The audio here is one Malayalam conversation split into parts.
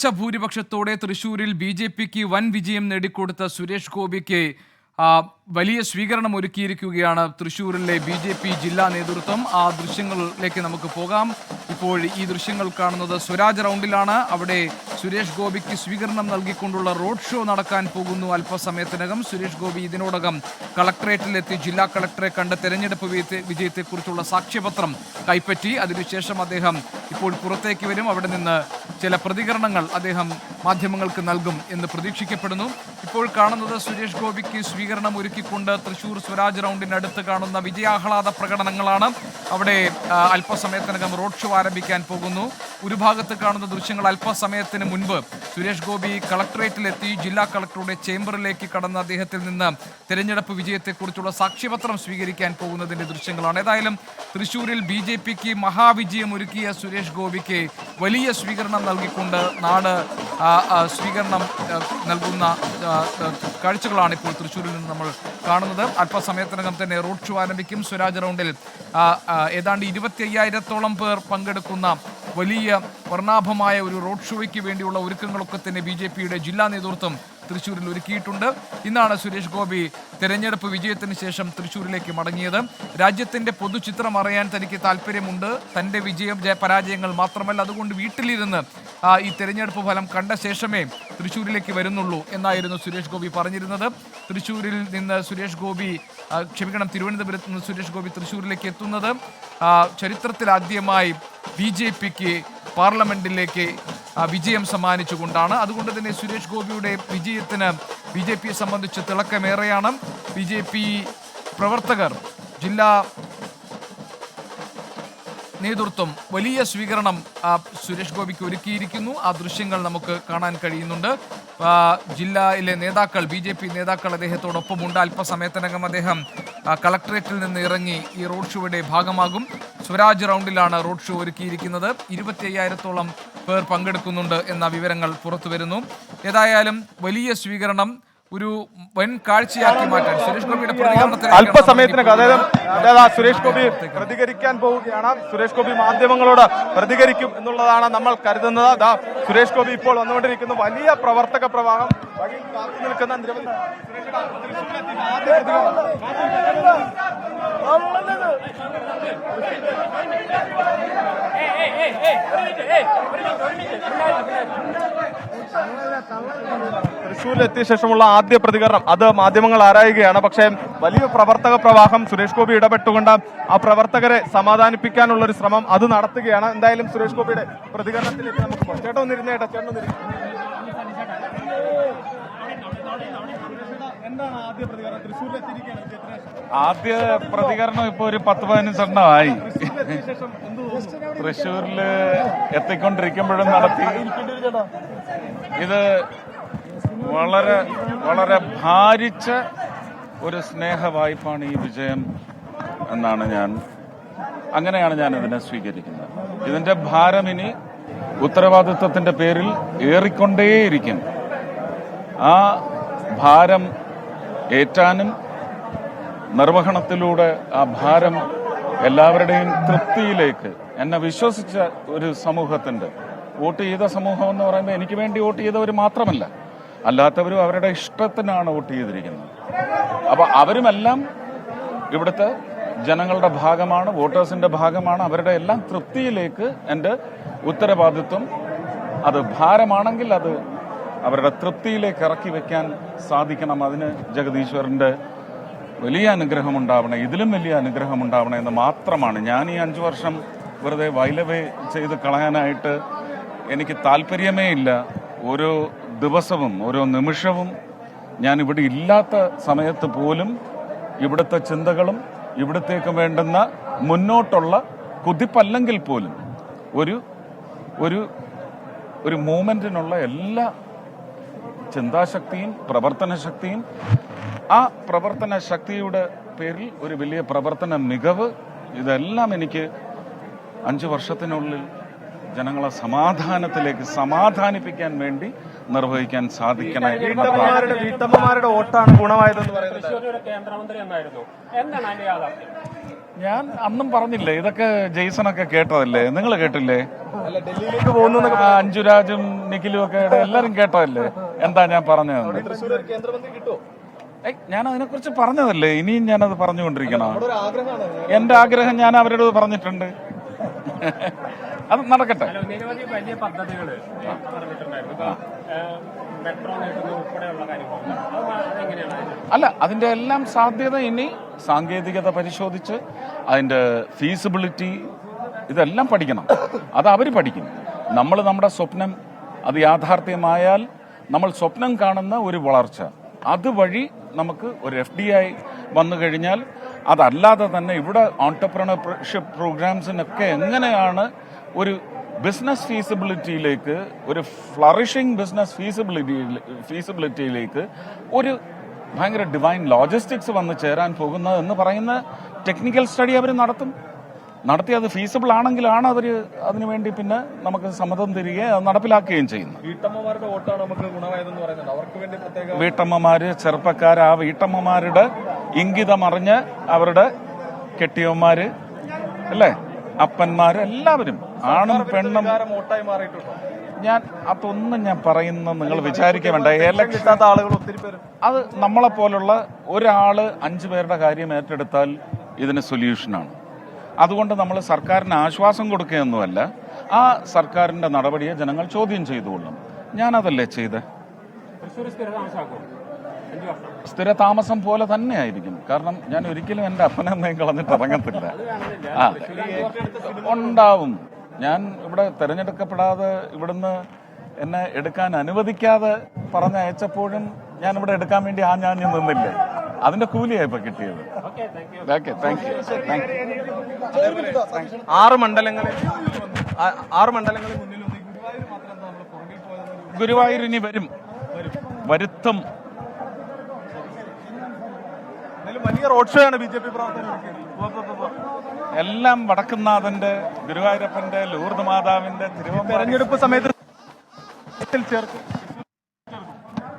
മികച്ച ഭൂരിപക്ഷത്തോടെ തൃശൂരിൽ ബി.ജെ.പിക്ക് വൻ വിജയം നേടിക്കൊടുത്ത സുരേഷ് ഗോപിക്ക് വലിയ സ്വീകരണം ഒരുക്കിയിരിക്കുകയാണ് തൃശൂരിലെ ബി.ജെ.പി ജില്ലാ നേതൃത്വം. ആ ദൃശ്യങ്ങളിലേക്ക് നമുക്ക് പോകാം. ഇപ്പോൾ ഈ ദൃശ്യങ്ങൾ കാണുന്നത് സ്വരാജ് റൗണ്ടിലാണ്. അവിടെ സുരേഷ് ഗോപിക്ക് സ്വീകരണം നൽകിക്കൊണ്ടുള്ള റോഡ് ഷോ നടക്കാൻ പോകുന്നു അല്പസമയത്തിനകം. സുരേഷ് ഗോപി ഇതിനോടകം കളക്ടറേറ്റിലെത്തി ജില്ലാ കളക്ടറെ കണ്ട് തെരഞ്ഞെടുപ്പ് വിജയത്തെക്കുറിച്ചുള്ള സാക്ഷ്യപത്രം കൈപ്പറ്റി. അതിനുശേഷം അദ്ദേഹം ഇപ്പോൾ പുറത്തേക്ക് വരും. അവിടെ നിന്ന് ചില പ്രതികരണങ്ങൾ അദ്ദേഹം മാധ്യമങ്ങൾക്ക് നൽകും എന്ന് പ്രതീക്ഷിക്കപ്പെടുന്നു. ഇപ്പോൾ കാണുന്നത് സുരേഷ് ഗോപിക്ക് സ്വീകരണം ഒരുക്കിക്കൊണ്ട് തൃശൂർ സ്വരാജ് റൗണ്ടിനടുത്ത് കാണുന്ന വിജയാഹ്ലാദ പ്രകടനങ്ങളാണ്. അവിടെ അല്പസമയത്തിനകം റോഡ് ഷോ ആരംഭിക്കാൻ പോകുന്നു. ഒരു ഭാഗത്ത് കാണുന്ന ദൃശ്യങ്ങൾ അല്പസമയത്തിന് മുൻപ് സുരേഷ് ഗോപി കളക്ടറേറ്റിലെത്തി ജില്ലാ കളക്ടറുടെ ചേംബറിലേക്ക് കടന്ന് അദ്ദേഹത്തിൽ നിന്ന് തെരഞ്ഞെടുപ്പ് വിജയത്തെക്കുറിച്ചുള്ള സാക്ഷ്യപത്രം സ്വീകരിക്കാൻ പോകുന്നതിന്റെ ദൃശ്യങ്ങളാണ്. ഏതായാലും തൃശൂരിൽ ബി.ജെ.പിക്ക് മഹാവിജയം ഒരുക്കിയ സുരേഷ് ഗോപിക്ക് വലിയ സ്വീകരണം നൽകിക്കൊണ്ട് നാട് സ്വീകരണം നൽകുന്ന കാഴ്ചകളാണ് ഇപ്പോൾ തൃശ്ശൂരിൽ നിന്ന് നമ്മൾ കാണുന്നത്. അല്പസമയത്തിനകം തന്നെ റോഡ് ഷോ ആരംഭിക്കും. സ്വരാജ് റൗണ്ടിൽ ഏതാണ്ട് 25,000-ഓളം പേർ പങ്കെടുക്കുന്ന വലിയ വർണ്ണാഭമായ ഒരു റോഡ് ഷോയ്ക്ക് വേണ്ടിയുള്ള ഒരുക്കങ്ങളൊക്കെ തന്നെ ബി.ജെ.പിയുടെ ജില്ലാ നേതൃത്വം തൃശ്ശൂരിൽ ഒരുക്കിയിട്ടുണ്ട്. ഇന്നാണ് സുരേഷ് ഗോപി തെരഞ്ഞെടുപ്പ് വിജയത്തിന് ശേഷം തൃശ്ശൂരിലേക്ക് മടങ്ങിയത്. രാജ്യത്തിന്റെ പൊതുചിത്രം അറിയാൻ തനിക്ക് താല്പര്യമുണ്ട്. തന്റെ പരാജയങ്ങൾ മാത്രമല്ല, അതുകൊണ്ട് വീട്ടിലിരുന്ന് ഈ തെരഞ്ഞെടുപ്പ് ഫലം കണ്ട ശേഷമേ തൃശ്ശൂരിലേക്ക് വരുന്നുള്ളൂ എന്നായിരുന്നു സുരേഷ് ഗോപി പറഞ്ഞിരുന്നത്. തിരുവനന്തപുരത്ത് നിന്ന് സുരേഷ് ഗോപി തൃശ്ശൂരിലേക്ക് എത്തുന്നത് ചരിത്രത്തിലാദ്യമായി ബി.ജെ.പിക്ക് പാർലമെന്റിലേക്ക് വിജയം സമ്മാനിച്ചുകൊണ്ടാണ്. അതുകൊണ്ട് തന്നെ സുരേഷ് ഗോപിയുടെ വിജയത്തിന് ബി.ജെ.പിയെ സംബന്ധിച്ച് തിളക്കമേറെയാണ്. ബി.ജെ.പി പ്രവർത്തകർ, ജില്ലാ നേതൃത്വം വലിയ സ്വീകരണം സുരേഷ് ഗോപിക്ക് ഒരുക്കിയിരിക്കുന്നു. ആ ദൃശ്യങ്ങൾ നമുക്ക് കാണാൻ കഴിയുന്നുണ്ട്. ജില്ലയിലെ നേതാക്കൾ, ബി.ജെ.പി നേതാക്കൾ അദ്ദേഹത്തോടൊപ്പമുണ്ട്. അല്പസമയത്തിനകം അദ്ദേഹം കളക്ടറേറ്റിൽ നിന്ന് ഇറങ്ങി ഈ റോഡ് ഷോയുടെ ഭാഗമാകും. സ്വരാജ് റൗണ്ടിലാണ് റോഡ് ഷോ ഒരുക്കിയിരിക്കുന്നത്. 25,000-ഓളം പേർ പങ്കെടുക്കുന്നുണ്ട് എന്ന വിവരങ്ങൾ പുറത്തു വരുന്നു. ഏതായാലും വലിയ സ്വീകരണം ഒരു വൻ കാഴ്ചയാക്കി മാറ്റാൻ സുരേഷ് ഗോപിയുടെ അല്പസമയത്തിനകം, അതായത് സുരേഷ് ഗോപി പ്രതികരിക്കാൻ പോവുകയാണ്. സുരേഷ് ഗോപി മാധ്യമങ്ങളോട് പ്രതികരിക്കും എന്നുള്ളതാണ് നമ്മൾ കരുതുന്നത്. സുരേഷ് ഗോപി ഇപ്പോൾ വന്നുകൊണ്ടിരിക്കുന്നു. വലിയ പ്രവർത്തക പ്രവാഹം, വഴിയിൽ കാത്തു നിൽക്കുന്ന നിരവധി തൃശ്ശൂരിലെത്തിയ ശേഷമുള്ള ആദ്യ പ്രതികരണം അത് മാധ്യമങ്ങൾ ആരായുകയാണ്. പക്ഷേ വലിയ പ്രവർത്തക പ്രവാഹം, സുരേഷ് ഗോപി ഇടപെട്ടുകൊണ്ട് ആ പ്രവർത്തകരെ സമാധാനിപ്പിക്കാനുള്ള ഒരു ശ്രമം അത് നടത്തുകയാണ്. എന്തായാലും സുരേഷ് ഗോപിയുടെ പ്രതികരണത്തിലേക്ക് നമുക്ക് പോകാം. ചേട്ടൻ ഒന്നിരുന്നേ, എന്താണ് ആദ്യ പ്രതികരണം? ആദ്യ പ്രതികരണം ഇപ്പൊ ഒരു 10-15 എണ്ണമായി. തൃശ്ശൂരില് എത്തിക്കൊണ്ടിരിക്കുമ്പോഴും നടത്തി. ഇത് വളരെ വളരെ ഭാരിച്ച ഒരു സ്നേഹ വായ്പാണ് ഈ വിജയം എന്നാണ് അങ്ങനെയാണ് ഞാൻ ഇതിനെ സ്വീകരിക്കുന്നത്. ഇതിന്റെ ഭാരം ഇനി ഉത്തരവാദിത്വത്തിന്റെ പേരിൽ ഏറിക്കൊണ്ടേയിരിക്കും. ആ ഭാരം ഏറ്റാനും നിർവഹണത്തിലൂടെ ആ ഭാരം എല്ലാവരുടെയും തൃപ്തിയിലേക്ക് എന്നെ വിശ്വസിച്ച ഒരു സമൂഹത്തിന്റെ, വോട്ട് ചെയ്ത സമൂഹം എന്ന് പറയുമ്പോൾ എനിക്ക് വേണ്ടി വോട്ട് ചെയ്തവർ മാത്രമല്ല, അല്ലാത്തവരും അവരുടെ ഇഷ്ടത്തിനാണ് വോട്ട് ചെയ്തിരിക്കുന്നത്. അപ്പൊ അവരുമെല്ലാം ഇവിടുത്തെ ജനങ്ങളുടെ ഭാഗമാണ്, വോട്ടേഴ്സിന്റെ ഭാഗമാണ്. അവരുടെ എല്ലാം തൃപ്തിയിലേക്ക് എൻ്റെ ഉത്തരവാദിത്വം, അത് ഭാരമാണെങ്കിൽ അത് അവരുടെ തൃപ്തിയിലേക്ക് ഇറക്കി വെക്കാൻ സാധിക്കണം. അതിന് ജഗദീശ്വരന്റെ വലിയ അനുഗ്രഹം ഉണ്ടാവണേ, ഇതിലും വലിയ അനുഗ്രഹം ഉണ്ടാവണേ എന്ന് മാത്രമാണ്. ഞാൻ ഈ 5 വർഷം വെറുതെ വൈലവേ ചെയ്ത് കളയാനായിട്ട് എനിക്ക് താല്പര്യമേ ഇല്ല. ഓരോ ദിവസവും ഓരോ നിമിഷവും ഞാൻ ഇവിടെ ഇല്ലാത്ത സമയത്ത് പോലും ഇവിടുത്തെ ചിന്തകളും ഇവിടത്തേക്ക് വേണ്ടുന്ന മുന്നോട്ടുള്ള കുതിപ്പല്ലെങ്കിൽ പോലും ഒരു മൂവ്മെന്റിനുള്ള എല്ലാ ചിന്താശക്തിയും പ്രവർത്തന ശക്തിയും, ആ പ്രവർത്തന ശക്തിയുടെ പേരിൽ ഒരു വലിയ പ്രവർത്തന മികവ്, ഇതെല്ലാം എനിക്ക് 5 വർഷത്തിനുള്ളിൽ ജനങ്ങളെ സമാധാനിപ്പിക്കാൻ വേണ്ടി നിർവഹിക്കാൻ സാധിക്കണം. വീട്ടമ്മമാരുടെ വോട്ടാണ് ഗുണമായതെന്ന് പറയുന്നത്. കേന്ദ്രമന്ത്രി എന്നായിരുന്നു. എന്താണ് അതിന്റെ യാഥാർത്ഥ്യം? ഞാൻ അന്നും പറഞ്ഞില്ലേ, ഇതൊക്കെ ജെയ്സണൊക്കെ കേട്ടതല്ലേ, നിങ്ങൾ കേട്ടില്ലേ? അല്ല, ഡൽഹിയിലേക്ക് പോകുന്നു അഞ്ജുരാജും നിഖിലും ഒക്കെ എല്ലാരും കേട്ടതല്ലേ എന്താ ഞാൻ പറഞ്ഞത്? തൃശ്ശൂർ ഒരു കേന്ദ്രമന്ത്രി കിട്ടുമോ? ഞാൻ അതിനെക്കുറിച്ച് പറഞ്ഞതല്ലേ, ഇനിയും ഞാനത് പറഞ്ഞുകൊണ്ടിരിക്കണം. എന്റെ ആഗ്രഹം ഞാൻ അവരോട് പറഞ്ഞിട്ടുണ്ട്. അത് നടക്കട്ടെ. നിരവധി വലിയ പദ്ധതികൾ അല്ല, അതിന്റെ എല്ലാം സാധ്യത ഇനി സാങ്കേതികത പരിശോധിച്ച് അതിന്റെ ഫീസിബിലിറ്റി ഇതെല്ലാം പഠിക്കണം. അത് അവർ പഠിക്കും. നമ്മൾ നമ്മുടെ സ്വപ്നം അത് യാഥാർത്ഥ്യമായാൽ നമ്മൾ സ്വപ്നം കാണുന്ന ഒരു വളർച്ച അതുവഴി നമുക്ക് ഒരു FDI വന്നു കഴിഞ്ഞാൽ, അതല്ലാതെ തന്നെ ഇവിടെ ഓൺടർപ്രണർഷിപ്പ് പ്രോഗ്രാംസിനൊക്കെ എങ്ങനെയാണ് ഒരു ബിസിനസ് ഫീസിബിലിറ്റിയിലേക്ക്, ഒരു ഫ്ലറിഷിംഗ് ബിസിനസ് ഫീസിബിലിറ്റിയിലേക്ക് ഒരു ഭയങ്കര ഡിവൈൻ ലോജിസ്റ്റിക്സ് വന്ന് ചേരാൻ പോകുന്നത് എന്ന് പറയുന്ന ടെക്നിക്കൽ സ്റ്റഡി അവർ നടത്തി അത് ഫീസിബിൾ ആണെങ്കിലാണ് അവർ അതിനുവേണ്ടി പിന്നെ നമുക്ക് സമ്മതം തരികയും അത് നടപ്പിലാക്കുകയും ചെയ്യുന്നത്. വീട്ടമ്മമാരുടെ വോട്ടാണ് നമുക്ക് ഗുണമായതെന്ന് പറയുന്നത്. അവർക്ക് വേണ്ടി പ്രത്യേക വീട്ടമ്മമാര്, ചെറുപ്പക്കാർ, ആ വീട്ടമ്മമാരുടെ ഇംഗിതം അറിഞ്ഞ് അവരുടെ കെട്ടിയവന്മാര് അല്ലേ, അപ്പന്മാര്, എല്ലാവരും ആണും പെണ്ണും വോട്ടായി മാറിയിട്ടുണ്ടോ? അതൊന്നും ഞാൻ പറയുന്നത് നിങ്ങൾ വിചാരിക്കാൻ വേണ്ട. കിട്ടാത്ത ആളുകൾ ഒത്തിരി പേര്, അത് നമ്മളെ പോലുള്ള ഒരാള് 5 പേരുടെ കാര്യം ഏറ്റെടുത്താൽ ഇതിന് സൊല്യൂഷനാണ്. അതുകൊണ്ട് നമ്മൾ സർക്കാരിന് ആശ്വാസം കൊടുക്കുകയൊന്നുമല്ല, ആ സർക്കാരിന്റെ നടപടിയെ ജനങ്ങൾ ചോദ്യം ചെയ്തുകൊള്ളും. ഞാനതല്ലേ ചെയ്ത്. സ്ഥിരതാമസം പോലെ തന്നെ ആയിരിക്കും. കാരണം ഞാൻ ഒരിക്കലും എൻ്റെ അപ്പനെന്നേയും കളഞ്ഞിട്ട് ഇറങ്ങത്തില്ല. ഉണ്ടാവും. ഞാൻ ഇവിടെ തെരഞ്ഞെടുക്കപ്പെടാതെ ഇവിടുന്ന് എന്നെ എടുക്കാൻ അനുവദിക്കാതെ പറഞ്ഞയച്ചപ്പോഴും ഞാൻ ഇവിടെ എടുക്കാൻ വേണ്ടി ഞാൻ നിന്നില്ലേ, അതിന്റെ കൂലിയായി ഇപ്പൊ കിട്ടിയത്. Okay, thank you. 6 മണ്ഡലങ്ങളിൽ മുന്നിൽ ഗുരുവായൂർ ഇനി വരുത്തും. വലിയ റോഡ് ഷോ ആണ് BJP പ്രവർത്തകർ. എല്ലാം വടക്കുന്നാഥന്റെ, ഗുരുവായൂരപ്പന്റെ, ലൂർദ് മാതാവിന്റെ തെരഞ്ഞെടുപ്പ് സമയത്ത് ചേർക്കും.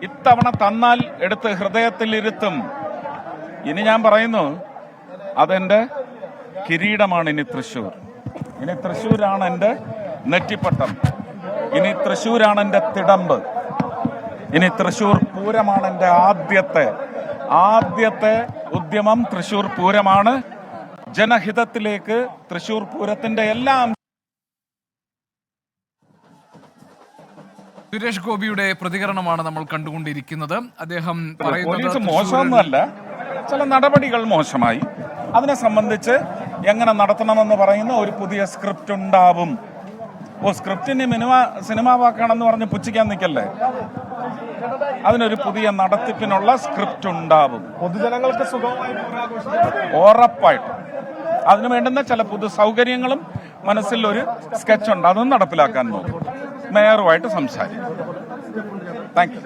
ഇത്തവണ തന്നാൽ എടുത്ത് ഹൃദയത്തിൽ ഇരുത്തും. ഇനി ഞാൻ പറയുന്നു, അതെന്റെ കിരീടമാണ്. ഇനി തൃശ്ശൂരാണ് എന്റെ നെറ്റിപ്പട്ടം. ഇനി തൃശ്ശൂരാണ് എന്റെ തിടമ്പ്. ഇനി തൃശ്ശൂർ പൂരമാണ് എന്റെ ആദ്യത്തെ ഉദ്യമം. തൃശ്ശൂർ പൂരമാണ്. ജനഹിതത്തിലേക്ക് തൃശ്ശൂർ പൂരത്തിന്റെ എല്ലാം. സുരേഷ് ഗോപിയുടെ പ്രതികരണമാണ് നമ്മൾ കണ്ടുകൊണ്ടിരിക്കുന്നത്. അദ്ദേഹം പോലീസ് മോശമൊന്നുമല്ല, ചില നടപടികൾ മോശമായി. അതിനെ സംബന്ധിച്ച് എങ്ങനെ നടത്തണമെന്ന് പറയുന്ന ഒരു പുതിയ സ്ക്രിപ്റ്റ് ഉണ്ടാവും. സ്ക്രിപ്റ്റിന് സിനിമാ വാക്കാണെന്ന് പറഞ്ഞ് പുച്ഛിക്കാൻ നിൽക്കല്ലേ. അതിനൊരു പുതിയ നടത്തിപ്പിനുള്ള സ്ക്രിപ്റ്റ് ഉണ്ടാവും. പൊതുജനങ്ങൾക്ക് സുഖമായി ഉറപ്പായിട്ടും അതിനു വേണ്ടുന്ന ചില പുതു സൗകര്യങ്ങളും മനസ്സിൽ ഒരു സ്കെച്ച് ഉണ്ട്. അതൊന്നും നടപ്പിലാക്കാൻ നോക്കും. മേയറുമായിട്ട് സംസാരിക്കും. Thank you.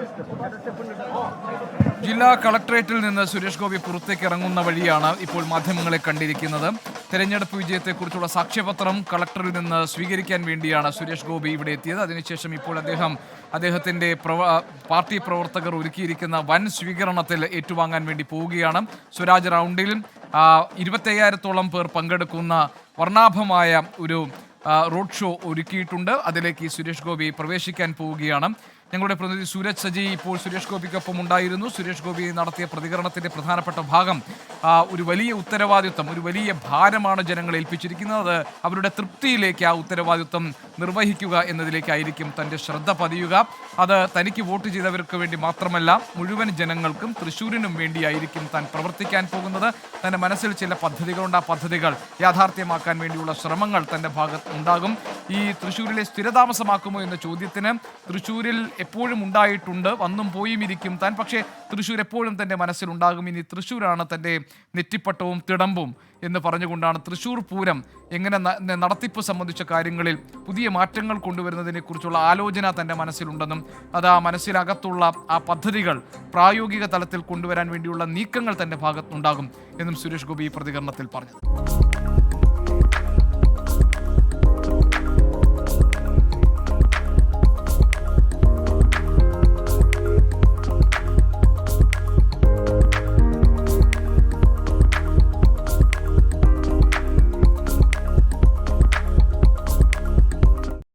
ജില്ലാ കളക്ടറേറ്റിൽ നിന്ന് സുരേഷ് ഗോപി പുറത്തേക്ക് ഇറങ്ങുന്ന വഴിയാണ് ഇപ്പോൾ മാധ്യമങ്ങളെ കണ്ടിരിക്കുന്നത്. തെരഞ്ഞെടുപ്പ് വിജയത്തെക്കുറിച്ചുള്ള സാക്ഷ്യപത്രം കളക്ടറിൽ നിന്ന് സ്വീകരിക്കാൻ വേണ്ടിയാണ് സുരേഷ് ഗോപി ഇവിടെ എത്തിയത്. അതിനുശേഷം ഇപ്പോൾ അദ്ദേഹത്തിന്റെ പാർട്ടി പ്രവർത്തകർ ഒരുക്കിയിരിക്കുന്ന വൻ സ്വീകരണത്തിൽ ഏറ്റുവാങ്ങാൻ വേണ്ടി പോവുകയാണ്. സ്വരാജ് റൗണ്ടിൽ 25,000-ഓളം പേർ പങ്കെടുക്കുന്ന വർണ്ണാഭമായ ഒരു റോഡ് ഷോ ഒരുക്കിയിട്ടുണ്ട്. അതിലേക്ക് സുരേഷ് ഗോപി പ്രവേശിക്കാൻ പോവുകയാണ്. ഞങ്ങളുടെ പ്രതിനിധി സൂരജ് സജി ഇപ്പോൾ സുരേഷ് ഗോപിക്കൊപ്പം ഉണ്ടായിരുന്നു. സുരേഷ് ഗോപി നടത്തിയ പ്രതികരണത്തിന്റെ പ്രധാനപ്പെട്ട ഭാഗം ഒരു വലിയ ഉത്തരവാദിത്വം, ഒരു വലിയ ഭാരമാണ് ജനങ്ങളെ ഏൽപ്പിച്ചിരിക്കുന്നത്. അത് അവരുടെ തൃപ്തിയിലേക്ക് ആ ഉത്തരവാദിത്വം നിർവഹിക്കുക എന്നതിലേക്കായിരിക്കും തൻ്റെ ശ്രദ്ധ പതിയുക. അത് തനിക്ക് വോട്ട് ചെയ്തവർക്ക് വേണ്ടി മാത്രമല്ല, മുഴുവൻ ജനങ്ങൾക്കും തൃശ്ശൂരിനും വേണ്ടിയായിരിക്കും താൻ പ്രവർത്തിക്കാൻ പോകുന്നത്. തൻ്റെ മനസ്സിൽ ചില പദ്ധതികളുണ്ട്. ആ പദ്ധതികൾ യാഥാർത്ഥ്യമാക്കാൻ വേണ്ടിയുള്ള ശ്രമങ്ങൾ തൻ്റെ ഭാഗത്ത് ഉണ്ടാകും. ഈ തൃശ്ശൂരിലെ സ്ഥിരതാമസമാക്കുമോ എന്ന ചോദ്യത്തിന് തൃശ്ശൂരിൽ എപ്പോഴും ഉണ്ടായിട്ടുണ്ട്, വന്നും പോയും ഇരിക്കും താൻ. പക്ഷേ തൃശ്ശൂർ എപ്പോഴും തൻ്റെ മനസ്സിലുണ്ടാകും. ഇനി തൃശ്ശൂരാണ് തൻ്റെ നെറ്റിപ്പട്ടവും തിടമ്പും എന്ന് പറഞ്ഞുകൊണ്ടാണ് തൃശ്ശൂർ പൂരം എങ്ങനെ നടത്തിപ്പ് സംബന്ധിച്ച കാര്യങ്ങളിൽ പുതിയ മാറ്റങ്ങൾ കൊണ്ടുവരുന്നതിനെക്കുറിച്ചുള്ള ആലോചന തൻ്റെ മനസ്സിലുണ്ടെന്നും അത് ആ മനസ്സിനകത്തുള്ള ആ പദ്ധതികൾ പ്രായോഗിക തലത്തിൽ കൊണ്ടുവരാൻ വേണ്ടിയുള്ള നീക്കങ്ങൾ തൻ്റെ ഭാഗത്തുണ്ടാകും എന്നും സുരേഷ് ഗോപി ഈ പ്രതികരണത്തിൽ പറഞ്ഞു.